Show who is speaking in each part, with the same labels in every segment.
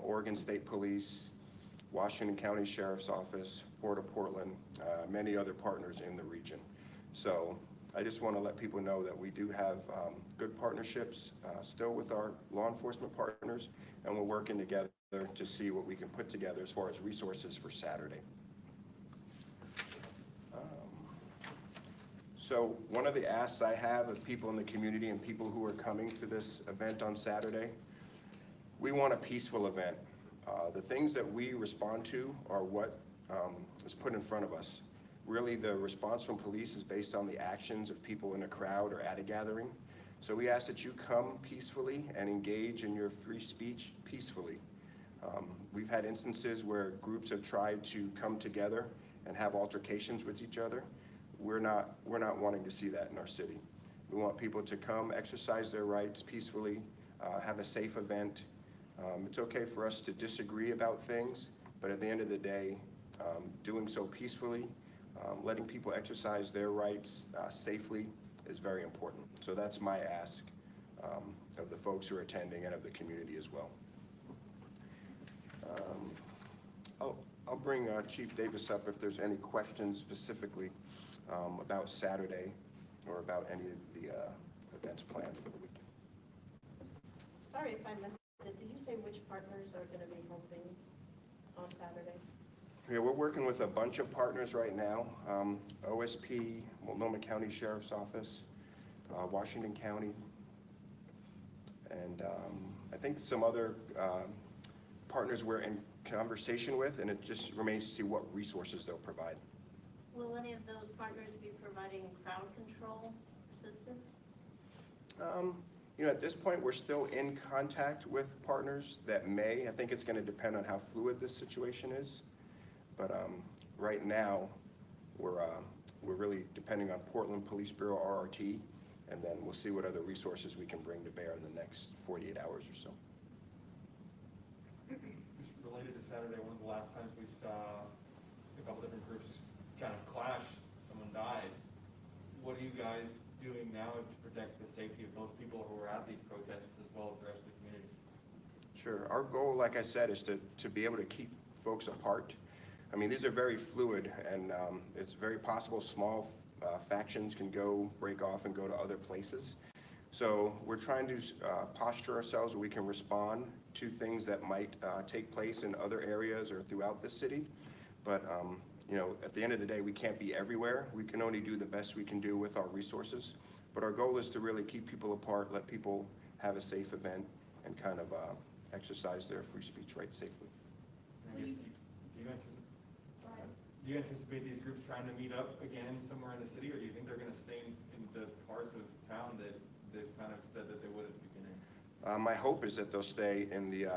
Speaker 1: Oregon State Police, Washington County Sheriff's Office, Port of Portland, many other partners in the region. So I just want to let people know that we do have good partnerships still with our law enforcement partners, and we're working together to see what we can put together as far as resources for Saturday. So one of the asks I have of people in the community and people who are coming to this event on Saturday, we want a peaceful event. The things that we respond to are what is put in front of us. Really, the response from police is based on the actions of people in a crowd or at a gathering. So we ask that you come peacefully and engage in your free speech peacefully. We've had instances where groups have tried to come together and have altercations with each other. We're not wanting to see that in our city. We want people to come, exercise their rights peacefully, have a safe event. It's okay for us to disagree about things, but at the end of the day, doing so peacefully, letting people exercise their rights safely is very important. So that's my ask of the folks who are attending and of the community as well. I'll bring Chief Davis up if there's any questions specifically about Saturday or about any of the events planned for the weekend.
Speaker 2: Sorry if I missed it. Did you say which partners are going to be helping on Saturday?
Speaker 1: Yeah, we're working with a bunch of partners right now. OSP, Multnomah County Sheriff's Office, Washington County, and I think some other partners we're in conversation with, and it just remains to see what resources they'll provide.
Speaker 2: Will any of those partners be providing crowd control assistance?
Speaker 1: You know, at this point, we're still in contact with partners that may. I think it's going to depend on how fluid this situation is. But right now, we're really depending on Portland Police Bureau RRT, and then we'll see what other resources we can bring to bear in the next 48 hours or so.
Speaker 3: Just related to Saturday, one of the last times we saw a couple different groups kind of clash, someone died. What are you guys doing now to protect the safety of those people who are at these protests as well as the rest of the community?
Speaker 1: Sure. Our goal, like I said, is to be able to keep folks apart. I mean, these are very fluid, and it's very possible small factions can break off and go to other places. So we're trying to posture ourselves where we can respond to things that might take place in other areas or throughout the city. But you know, at the end of the day, we can't be everywhere. We can only do the best we can do with our resources. But our goal is to really keep people apart, let people have a safe event, and kind of exercise their free speech rights safely.
Speaker 3: Do you anticipate these groups trying to meet up again somewhere in the city, or do you think they're going to stay in the parts of town that they've kind of said that they would at the beginning?
Speaker 1: My hope is that they'll stay in the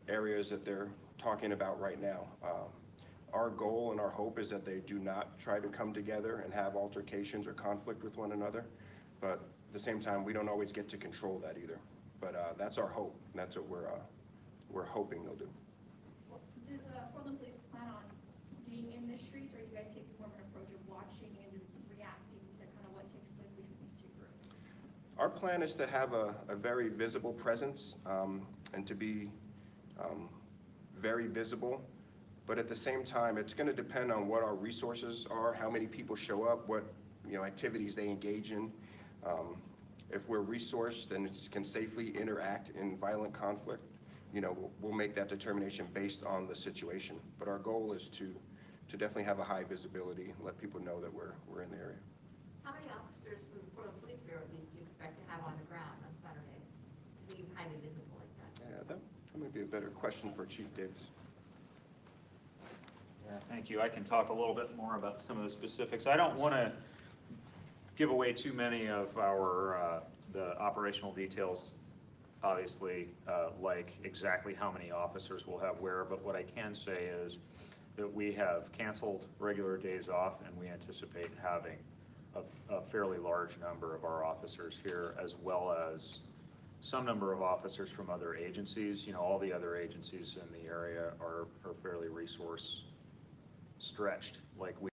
Speaker 1: areas that they're talking about right now. Our goal and our hope is that they do not try to come together and have altercations or conflict with one another. But at the same time, we don't always get to control that either. But that's our hope, and that's what we're hoping they'll do.
Speaker 4: Does Portland Police plan on being in the streets, or are you guys taking more of an approach of watching and reacting to kind of what takes place between these two groups?
Speaker 1: Our plan is to have a very visible presence and to be very visible. But at the same time, it's going to depend on what our resources are, how many people show up, what activities they engage in. If we're resourced and can safely interact in violent conflict, we'll make that determination based on the situation. But our goal is to definitely have a high visibility and let people know that we're in the area.
Speaker 5: How many officers from the Portland Police Bureau do you expect to have on the ground on Saturday to be highly visible like that?
Speaker 1: Yeah, that might be a better question for Chief Davis.
Speaker 6: Yeah, thank you. I can talk a little bit more about some of the specifics. I don't want to give away too many of our the operational details, obviously, like exactly how many officers we'll have where, but what I can say is that we have canceled regular days off, and we anticipate having a fairly large number of our officers here, as well as some number of officers from other agencies. All the other agencies in the area are fairly resource stretched like we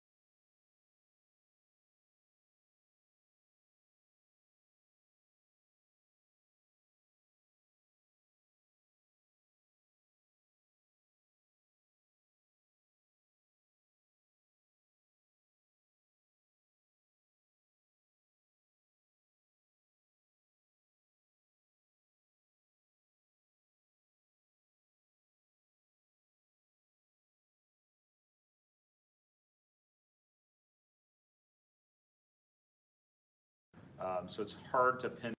Speaker 6: So it's hard to pin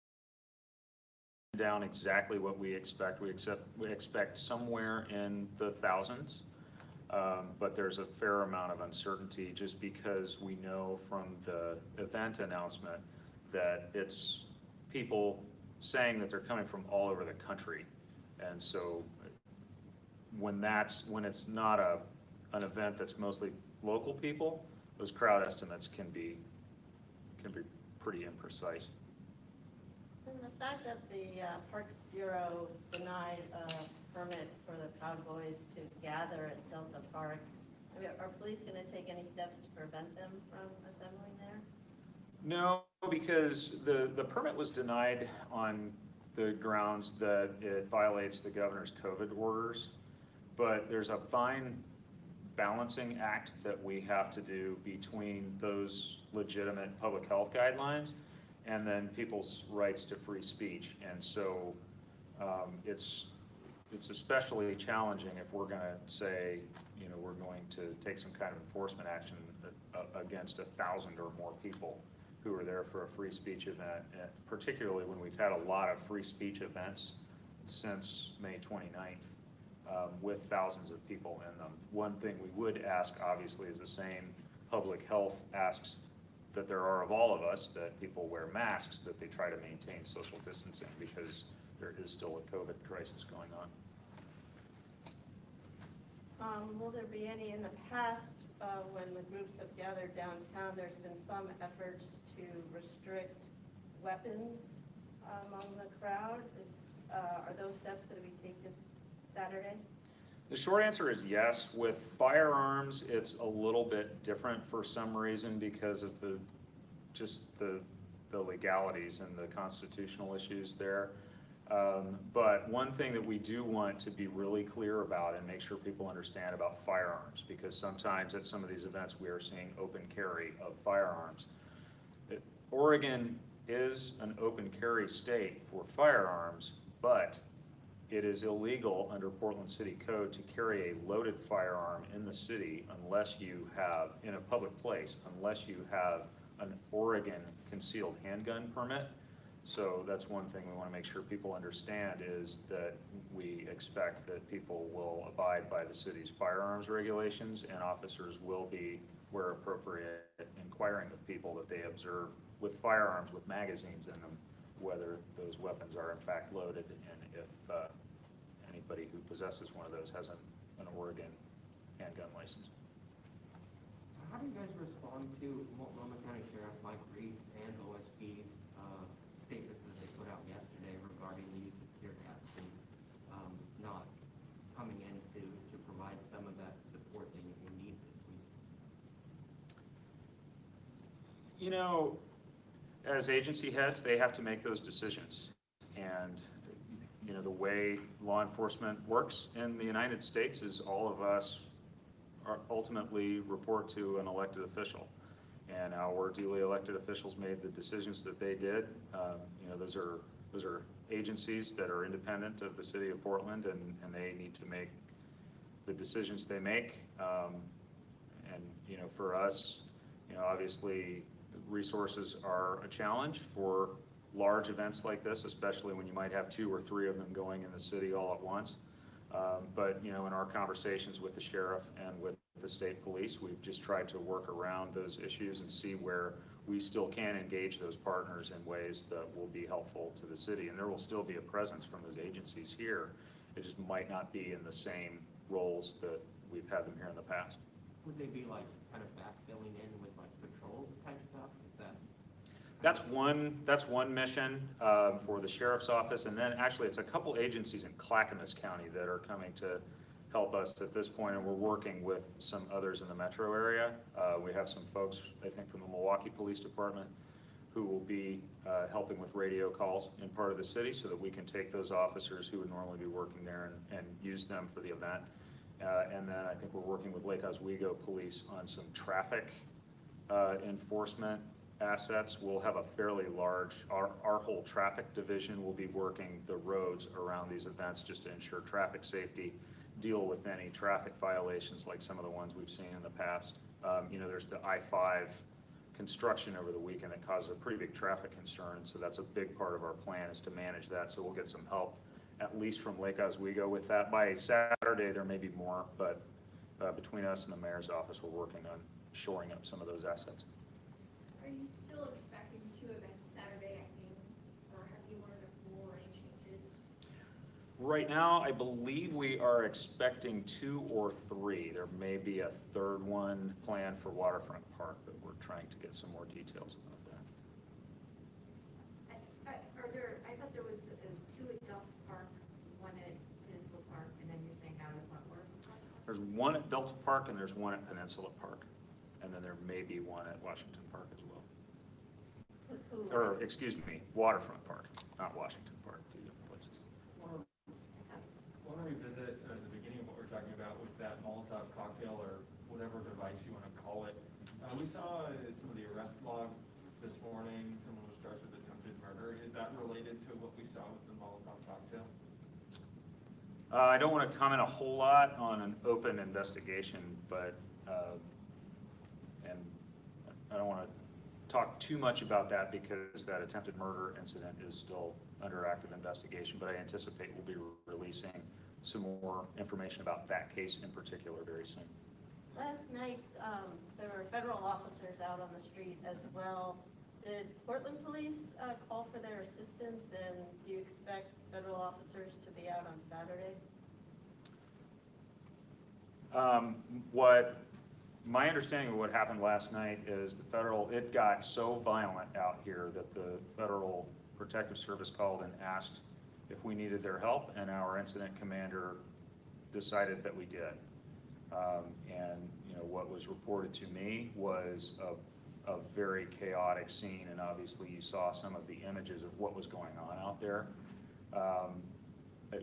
Speaker 6: down exactly what we expect. We expect somewhere in the thousands, but there's a fair amount of uncertainty just because we know from the event announcement that it's people saying that they're coming from all over the country. And so when it's not an event that's mostly local people, those crowd estimates can be pretty imprecise.
Speaker 2: And the fact that the Parks Bureau denied a permit for the Proud Boys to gather at Delta Park, I mean, are police going to take any steps to prevent them from assembling there?
Speaker 6: No, because the permit was denied on the grounds that it violates the governor's COVID orders, but there's a fine balancing act that we have to do between those legitimate public health guidelines and then people's rights to free speech. And so it's especially challenging if we're going to say, we're going to take some kind of enforcement action against 1,000 or more people who are there for a free speech event, particularly when we've had a lot of free speech events since May 29th with thousands of people in them. One thing we would ask, obviously, is the same public health asks that there are of all of us, that people wear masks, that they try to maintain social distancing because there is still a COVID crisis going on.
Speaker 2: Will there be any, in the past, when the groups have gathered downtown, there's been some efforts to restrict weapons among the crowd? Are those steps going to be taken Saturday?
Speaker 6: The short answer is yes. With firearms, it's a little bit different for some reason because of the legalities and the constitutional issues there. But one thing that we do want to be really clear about and make sure people understand about firearms, because sometimes at some of these events we are seeing open carry of firearms. Oregon is an open carry state for firearms, but it is illegal under Portland City Code to carry a loaded firearm in the city unless you have, in a public place, unless you have an Oregon concealed handgun permit. So that's one thing we want to make sure people understand, is that we expect that people will abide by the city's firearms regulations, and officers will be, where appropriate, inquiring with people that they observe with firearms with magazines in them, whether those weapons are in fact loaded, and if anybody who possesses one of those has an Oregon handgun license.
Speaker 7: How do you guys respond to Multnomah County Sheriff Mike Reese and OSP's statements that they put out yesterday regarding the use of tear gas and not coming in to provide some of that support that you need this week?
Speaker 6: As agency heads, they have to make those decisions. And the way law enforcement works in the United States is all of us ultimately report to an elected official. And our duly elected officials made the decisions that they did. Those are agencies that are independent of the city of Portland, and they need to make the decisions they make. And for us, obviously resources are a challenge for large events like this, especially when you might have 2 or 3 of them going in the city all at once. But in our conversations with the sheriff and with the state police, we've just tried to work around those issues and see where we still can engage those partners in ways that will be helpful to the city. And there will still be a presence from those agencies here. It just might not be in the same roles that we've had them here in the past.
Speaker 7: Would they be like kind of backfilling in with like patrols type stuff? Is that?
Speaker 6: That's one mission for the sheriff's office, and then actually it's a couple agencies in Clackamas County that are coming to help us at this point, and we're working with some others in the metro area. We have some folks, I think, from the Milwaukee Police Department who will be helping with radio calls in part of the city so that we can take those officers who would normally be working there and use them for the event. And then I think we're working with Lake Oswego Police on some traffic enforcement assets. We'll have a fairly large, our whole traffic division will be working the roads around these events just to ensure traffic safety, deal with any traffic violations like some of the ones we've seen in the past. There's the I-5 construction over the weekend that causes a pretty big traffic concern. So that's a big part of our plan, is to manage that. So we'll get some help, at least from Lake Oswego with that. By Saturday, there may be more, but between us and the mayor's office, we're working on shoring up some of those assets.
Speaker 4: Are you still expecting 2 events Saturday at noon, or have you learned more or any changes?
Speaker 6: Right now, I believe we are expecting 2 or 3. There may be a third one planned for Waterfront Park, but we're trying to get some more details about that.
Speaker 5: I thought there was 2 at Delta Park, 1 at Peninsula Park, and then you're saying now there's 1 more?
Speaker 6: There's 1 at Delta Park and there's 1 at Peninsula Park. And then there may be 1 at Washington Park as well. Or, excuse me, Waterfront Park, not Washington Park, 2 different places.
Speaker 3: I want to revisit the beginning of what we were talking about with that Molotov cocktail or whatever device you want to call it. We saw some of the arrest log this morning. Someone was charged with attempted murder. Is that related to what we saw with the Molotov cocktail?
Speaker 6: I don't want to comment a whole lot on an open investigation, but, and I don't want to talk too much about that because that attempted murder incident is still under active investigation, but I anticipate we'll be releasing some more information about that case in particular very soon.
Speaker 2: Last night, there were federal officers out on the street as well. Did Portland Police call for their assistance, and do you expect federal officers to be out on Saturday?
Speaker 6: My understanding of what happened last night is it got so violent out here that the Federal Protective Service called and asked if we needed their help, and our incident commander decided that we did. And what was reported to me was a very chaotic scene, and obviously you saw some of the images of what was going on out there.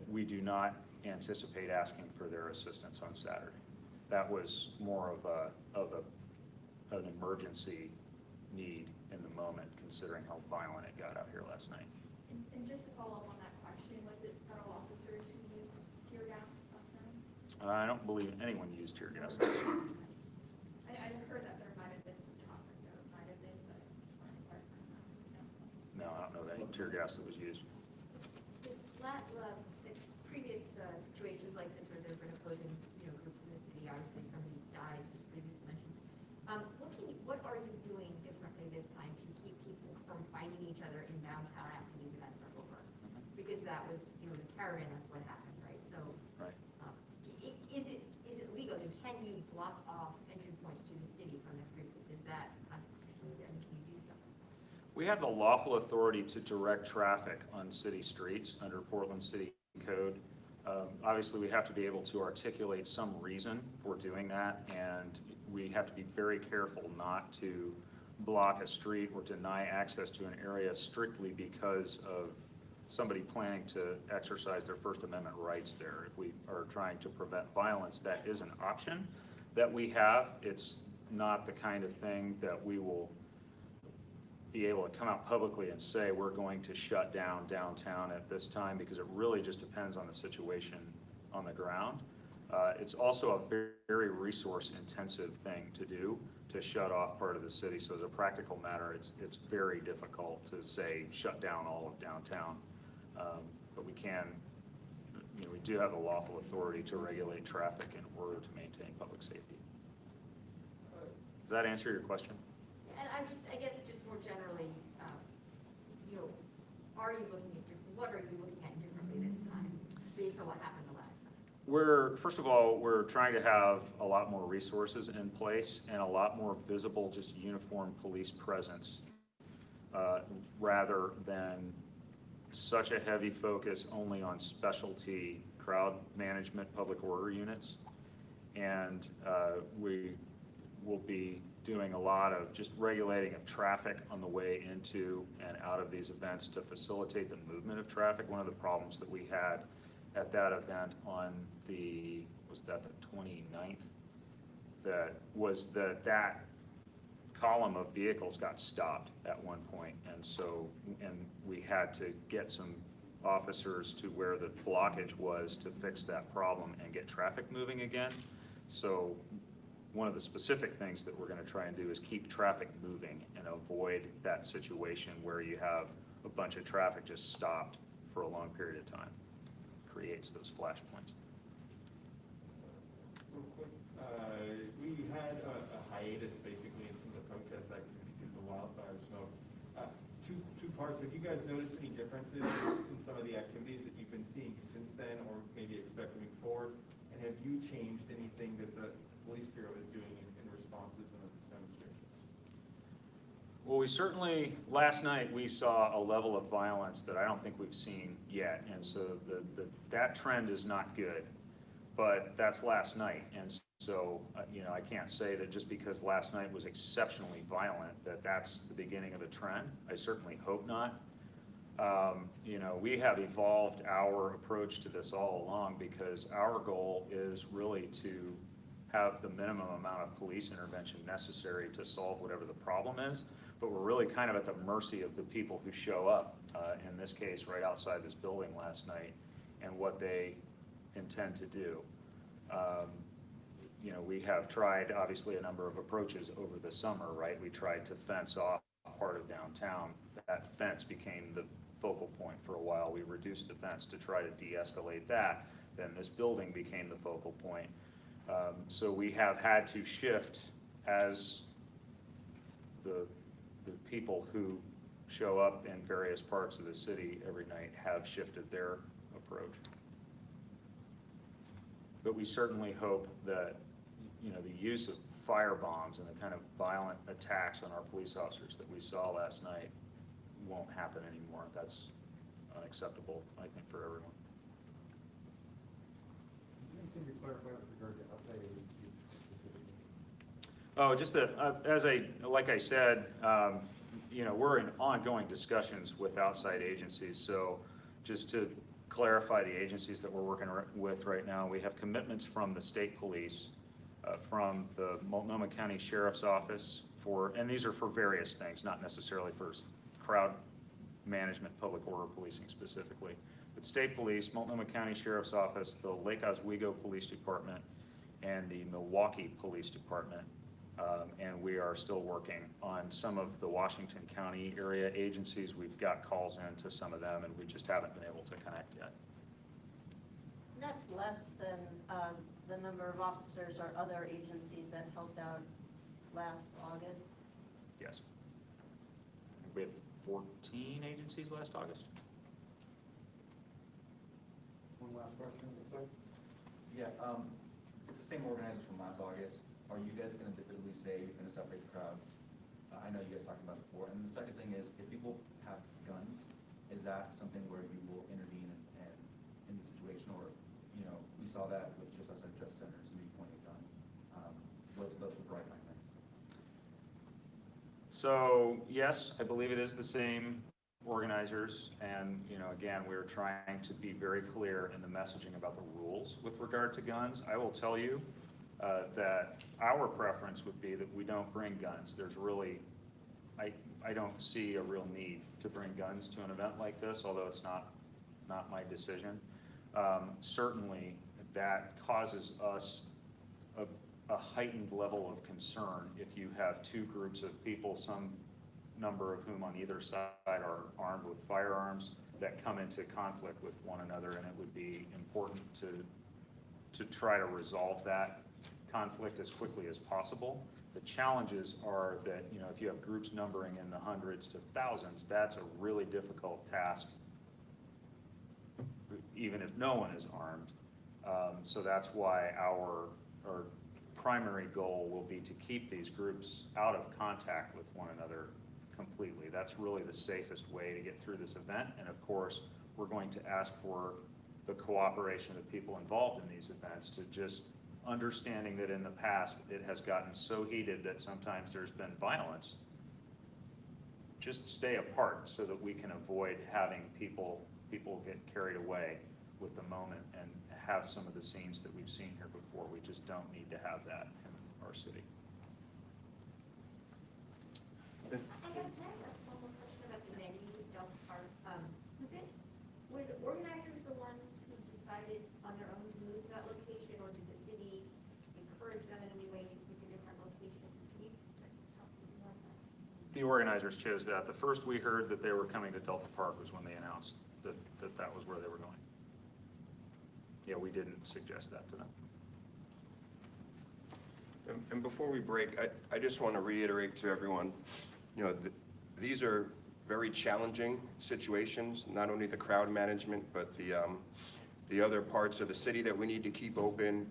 Speaker 6: We do not anticipate asking for their assistance on Saturday. That was more of an emergency need in the moment, considering how violent it got out here last night.
Speaker 4: And just to follow up on that question, was it federal officers who used tear gas last night?
Speaker 6: I don't believe anyone used tear gas.
Speaker 4: I heard that there might have been some talk that there might have been, but I just wanted to clarify that.
Speaker 6: No, I don't know of any tear gas that was used.
Speaker 5: In previous situations like this where there have been opposing groups in the city, obviously somebody died, just previously mentioned. What are you doing differently this time to keep people from fighting each other in downtown after these events are over? Because that was, the caravan, that's what happened, right? So,
Speaker 6: Right.
Speaker 5: Is it legal? And can you block off entry points to the city from the freeways? Is that constitutional? And can you do something?
Speaker 6: We have the lawful authority to direct traffic on city streets under Portland City Code. Obviously, we have to be able to articulate some reason for doing that, and we have to be very careful not to block a street or deny access to an area strictly because of somebody planning to exercise their First Amendment rights there. If we are trying to prevent violence, that is an option that we have. It's not the kind of thing that we will be able to come out publicly and say we're going to shut down downtown at this time, because it really just depends on the situation on the ground. It's also a very, very resource intensive thing to do, to shut off part of the city. So as a practical matter, it's very difficult to say shut down all of downtown. But we can, we do have the lawful authority to regulate traffic in order to maintain public safety. Does that answer your question?
Speaker 5: And I guess just more generally, what are you looking at differently this time based on what happened the last time?
Speaker 6: First of all, we're trying to have a lot more resources in place and a lot more visible, just uniform police presence, rather than such a heavy focus only on specialty crowd management public order units. And we will be doing a lot of just regulating of traffic on the way into and out of these events to facilitate the movement of traffic. One of the problems that we had at that event on was that the 29th, that column of vehicles got stopped at one point, and we had to get some officers to where the blockage was to fix that problem and get traffic moving again. So one of the specific things that we're going to try and do is keep traffic moving and avoid that situation where you have a bunch of traffic just stopped for a long period of time. Creates those flashpoints.
Speaker 3: Real quick, we had a hiatus basically in some of the protest activity due to the wildfire smoke. Two parts. Have you guys noticed any differences in some of the activities that you've been seeing since then, or maybe expect moving forward? And have you changed anything that the police bureau is doing in response to some of these demonstrations?
Speaker 6: Well, we certainly, last night, we saw a level of violence that I don't think we've seen yet. And so that trend is not good, but that's last night. And so, you know, I can't say that just because last night was exceptionally violent, that that's the beginning of a trend. I certainly hope not. You know, we have evolved our approach to this all along because our goal is really to have the minimum amount of police intervention necessary to solve whatever the problem is. But we're really kind of at the mercy of the people who show up, in this case, right outside this building last night, and what they intend to do. You know, we have tried, obviously, a number of approaches over the summer, right? We tried to fence off part of downtown. That fence became the focal point for a while. We reduced the fence to try to de-escalate that. Then this building became the focal point. So we have had to shift as the people who show up in various parts of the city every night have shifted their approach. But we certainly hope that, you know, the use of fire bombs and the kind of violent attacks on our police officers that we saw last night won't happen anymore. That's unacceptable, I think, for everyone.
Speaker 3: Anything to clarify with regard to outside agencies specifically?
Speaker 6: Oh, just that, like I said, you know, we're in ongoing discussions with outside agencies. So just to clarify the agencies that we're working with right now, we have commitments from the state police, from the Multnomah County Sheriff's Office and these are for various things, not necessarily for crowd management, public order policing specifically. But state police, Multnomah County Sheriff's Office, the Lake Oswego Police Department, and the Milwaukee Police Department. And we are still working on some of the Washington County area agencies. We've got calls in to some of them, and we just haven't been able to connect yet.
Speaker 2: That's less than the number of officers or other agencies that helped out last August.
Speaker 6: Yes. We had 14 agencies last August.
Speaker 3: One last question, sir?
Speaker 8: Yeah, it's the same organizers from last August. Are you guys going to definitively say you're going to separate the crowds? I know you guys talked about it before. And the second thing is, if people have guns, is that something where you will intervene in the situation? Or, you know, we saw that with just outside Justice Center, somebody pointed a gun. What's the bright line there?
Speaker 6: So yes, I believe it is the same organizers, and you know, again, we're trying to be very clear in the messaging about the rules with regard to guns. I will tell you that our preference would be that we don't bring guns. There's really, I don't see a real need to bring guns to an event like this, although it's not my decision. Certainly, that causes us a heightened level of concern if you have two groups of people, some number of whom on either side are armed with firearms, that come into conflict with one another, and it would be important to try to resolve that conflict as quickly as possible. The challenges are that, you know, if you have groups numbering in the hundreds to thousands, that's a really difficult task, even if no one is armed. So that's why our primary goal will be to keep these groups out of contact with one another completely. That's really the safest way to get through this event. And of course, we're going to ask for the cooperation of people involved in these events, to just understanding that in the past it has gotten so heated that sometimes there's been violence. Just stay apart so that we can avoid having people get carried away with the moment and have some of the scenes that we've seen here before. We just don't need to have that in our city.
Speaker 5: I guess can I ask one more question about the venue itself part? Were the organizers the ones who decided on their own to move to that location, or did the city encourage them in any way to pick a
Speaker 6: the organizers chose that. The first we heard that they were coming to Delta Park was when they announced that that was where they were going. Yeah, we didn't suggest that to them.
Speaker 1: And before we break, I just want to reiterate to everyone, you know, these are very challenging situations, not only the crowd management, but the other parts of the city that we need to keep open.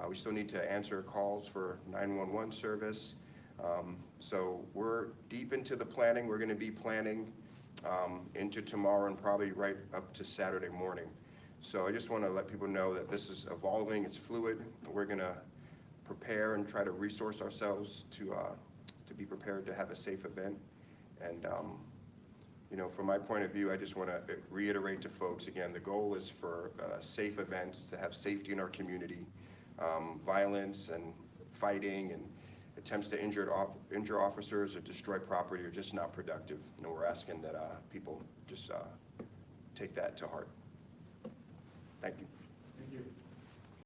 Speaker 1: We still need to answer calls for 911 service. So we're deep into the planning. We're going to be planning into tomorrow and probably right up to Saturday morning. So I just want to let people know that this is evolving, it's fluid. We're going to prepare and try to resource ourselves to be prepared to have a safe event. And you know, from my point of view, I just want to reiterate to folks again, the goal is for safe events, to have safety in our community. Violence and fighting and attempts to injure officers or destroy property are just not productive. And we're asking that people just take that to heart. Thank you.
Speaker 3: Thank you.